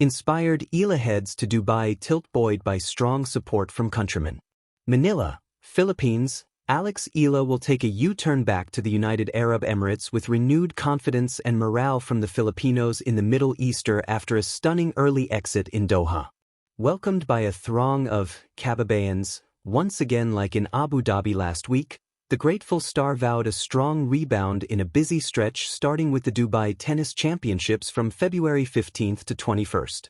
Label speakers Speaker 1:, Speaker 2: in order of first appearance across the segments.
Speaker 1: Inspired, Eala heads to Dubai tilt buoyed by strong support from countrymen. Manila, Philippines, Alex Eala will take a U-turn back to the United Arab Emirates with renewed confidence and morale from the Filipinos in the Middle East after a stunning early exit in Doha. Welcomed by a throng of Kababayans, once again like in Abu Dhabi last week, the grateful star vowed a strong rebound in a busy stretch starting with the Dubai Tennis Championships from February 15th to 21st.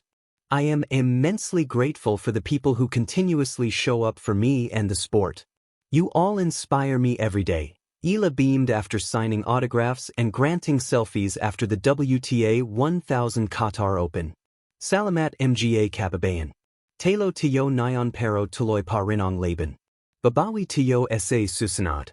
Speaker 1: I am immensely grateful for the people who continuously show up for me and the sport. You all inspire me every day. Eala beamed after signing autographs and granting selfies after the WTA 1000 Qatar Open. Salamat mga kababayan. Talo tiyo nyon pero tuloy pa rinong laban. Babawi tiyo sa susunod.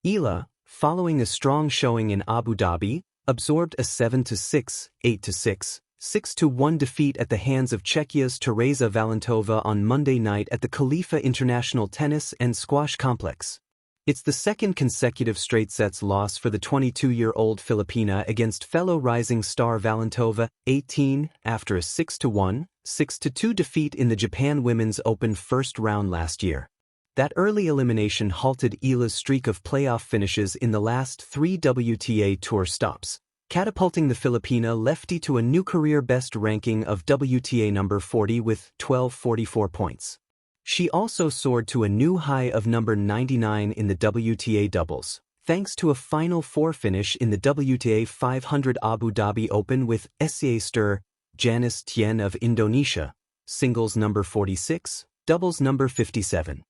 Speaker 1: Eala, following a strong showing in Abu Dhabi, absorbed a 7-6, 8-6, 6-1 defeat at the hands of Czechia's Teresa Valentova on Monday night at the Khalifa International Tennis and Squash Complex. It's the second consecutive straight sets loss for the 22-year-old Filipina against fellow rising star Valentova, 18, after a 6-1, 6-2 defeat in the Japan Women's Open first round last year. That early elimination halted Eala's streak of playoff finishes in the last 3 WTA Tour stops, catapulting the Filipina lefty to a new career-best ranking of WTA number 40 with 1244 points. She also soared to a new high of number 99 in the WTA doubles, thanks to a Final Four finish in the WTA 500 Abu Dhabi Open with Sister Janice Tien of Indonesia, singles number 46, doubles number 57.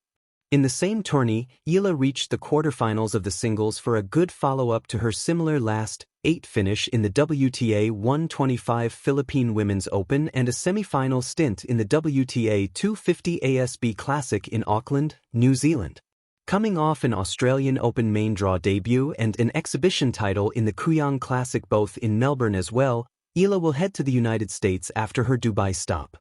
Speaker 1: In the same tourney, Eala reached the quarterfinals of the singles for a good follow-up to her similar last 8 finish in the WTA 125 Philippine Women's Open and a semi-final stint in the WTA 250 ASB Classic in Auckland, New Zealand. Coming off an Australian Open main draw debut and an exhibition title in the Kooyong Classic both in Melbourne as well, Eala will head to the United States after her Dubai stop.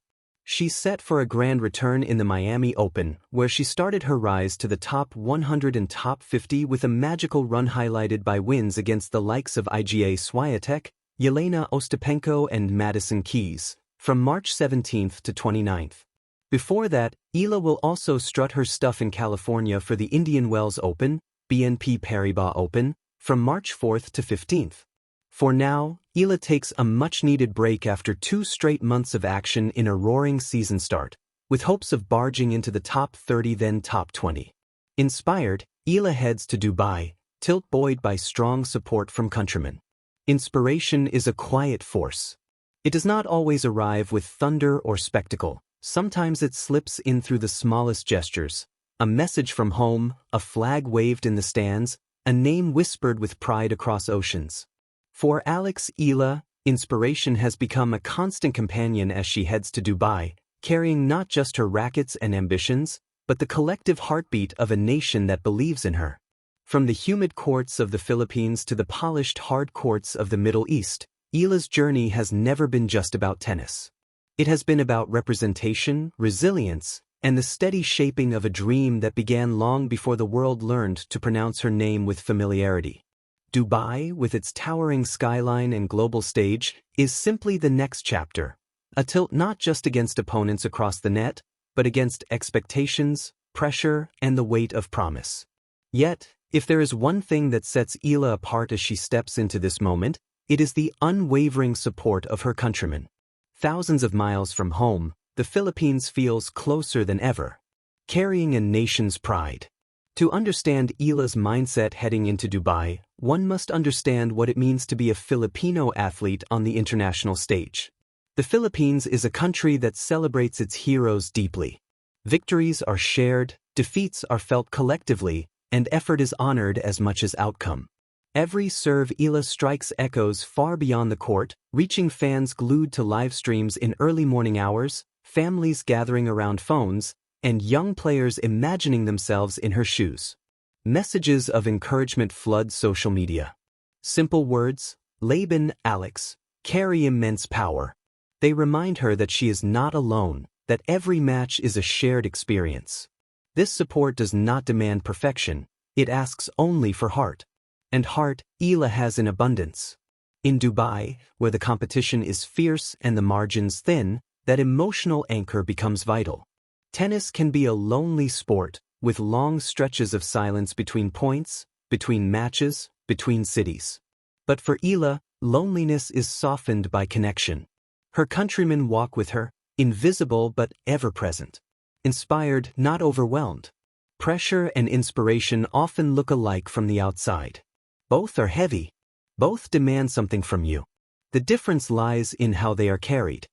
Speaker 1: She's set for a grand return in the Miami Open, where she started her rise to the top 100 and top 50 with a magical run highlighted by wins against the likes of Iga Swiatek, Yelena Ostapenko and Madison Keys, from March 17th to 29th. Before that, Eala will also strut her stuff in California for the Indian Wells Open, BNP Paribas Open, from March 4th to 15th. For now, Eala takes a much-needed break after 2 straight months of action in a roaring season start, with hopes of barging into the top 30 then top 20. Inspired, Eala heads to Dubai, tilt buoyed by strong support from countrymen. Inspiration is a quiet force. It does not always arrive with thunder or spectacle. Sometimes it slips in through the smallest gestures. A message from home, a flag waved in the stands, a name whispered with pride across oceans. For Alex Eala, inspiration has become a constant companion as she heads to Dubai, carrying not just her rackets and ambitions, but the collective heartbeat of a nation that believes in her. From the humid courts of the Philippines to the polished hard courts of the Middle East, Eala's journey has never been just about tennis. It has been about representation, resilience, and the steady shaping of a dream that began long before the world learned to pronounce her name with familiarity. Dubai, with its towering skyline and global stage, is simply the next chapter, a tilt not just against opponents across the net, but against expectations, pressure, and the weight of promise. Yet, if there is one thing that sets Eala apart as she steps into this moment, it is the unwavering support of her countrymen. Thousands of miles from home, the Philippines feels closer than ever, carrying a nation's pride. To understand Eala's mindset heading into Dubai, one must understand what it means to be a Filipino athlete on the international stage. The Philippines is a country that celebrates its heroes deeply. Victories are shared, defeats are felt collectively, and effort is honored as much as outcome. Every serve Eala strikes echoes far beyond the court, reaching fans glued to live streams in early morning hours, families gathering around phones, and young players imagining themselves in her shoes. Messages of encouragement flood social media. Simple words, Laban, Alex, carry immense power. They remind her that she is not alone, that every match is a shared experience. This support does not demand perfection, it asks only for heart. And heart, Eala has in abundance. In Dubai, where the competition is fierce and the margins thin, that emotional anchor becomes vital. Tennis can be a lonely sport, with long stretches of silence between points, between matches, between cities. But for Eala, loneliness is softened by connection. Her countrymen walk with her, invisible but ever-present. Inspired, not overwhelmed. Pressure and inspiration often look alike from the outside. Both are heavy. Both demand something from you. The difference lies in how they are carried.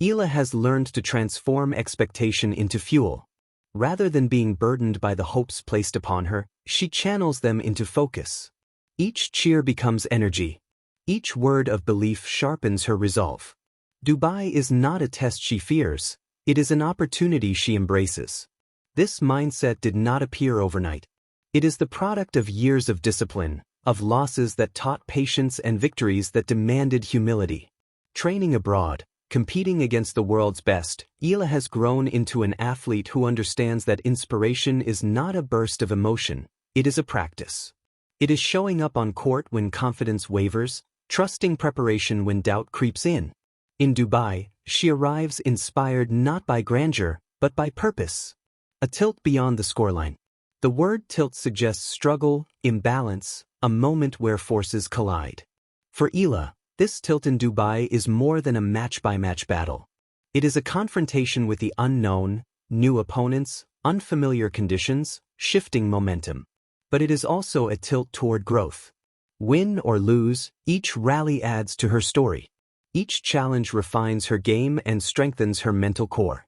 Speaker 1: Eala has learned to transform expectation into fuel. Rather than being burdened by the hopes placed upon her, she channels them into focus. Each cheer becomes energy. Each word of belief sharpens her resolve. Dubai is not a test she fears, it is an opportunity she embraces. This mindset did not appear overnight. It is the product of years of discipline, of losses that taught patience and victories that demanded humility. Training abroad, competing against the world's best, Eala has grown into an athlete who understands that inspiration is not a burst of emotion, it is a practice. It is showing up on court when confidence wavers, trusting preparation when doubt creeps in. In Dubai, she arrives inspired not by grandeur, but by purpose. A tilt beyond the scoreline. The word tilt suggests struggle, imbalance, a moment where forces collide. For Eala, this tilt in Dubai is more than a match-by-match battle. It is a confrontation with the unknown, new opponents, unfamiliar conditions, shifting momentum. But it is also a tilt toward growth. Win or lose, each rally adds to her story. Each challenge refines her game and strengthens her mental core.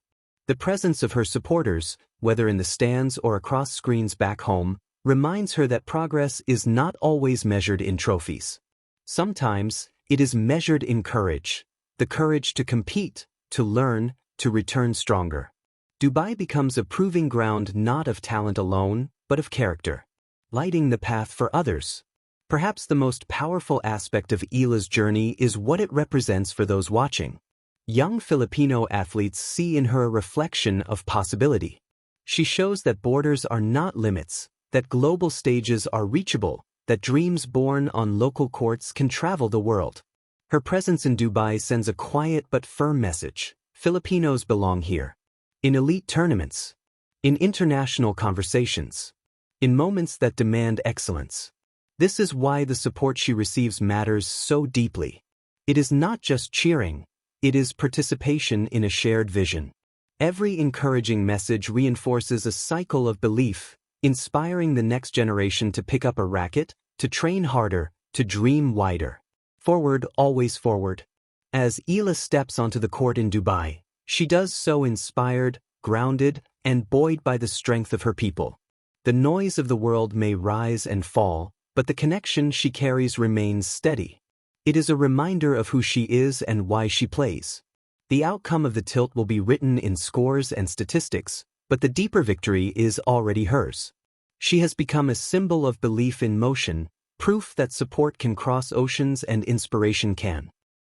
Speaker 1: The presence of her supporters, whether in the stands or across screens back home, reminds her that progress is not always measured in trophies. Sometimes, it is measured in courage, the courage to compete, to learn, to return stronger. Dubai becomes a proving ground not of talent alone, but of character, lighting the path for others. Perhaps the most powerful aspect of Eala's journey is what it represents for those watching. Young Filipino athletes see in her a reflection of possibility. She shows that borders are not limits, that global stages are reachable, that dreams born on local courts can travel the world. Her presence in Dubai sends a quiet but firm message: Filipinos belong here. In elite tournaments. In international conversations. In moments that demand excellence. This is why the support she receives matters so deeply. It is not just cheering, it is participation in a shared vision. Every encouraging message reinforces a cycle of belief, inspiring the next generation to pick up a racket, to train harder, to dream wider. Forward, always forward. As Eala steps onto the court in Dubai, she does so inspired, grounded, and buoyed by the strength of her people. The noise of the world may rise and fall, but the connection she carries remains steady. It is a reminder of who she is and why she plays. The outcome of the tilt will be written in scores and statistics, but the deeper victory is already hers. She has become a symbol of belief in motion, proof that support can cross oceans and inspiration can.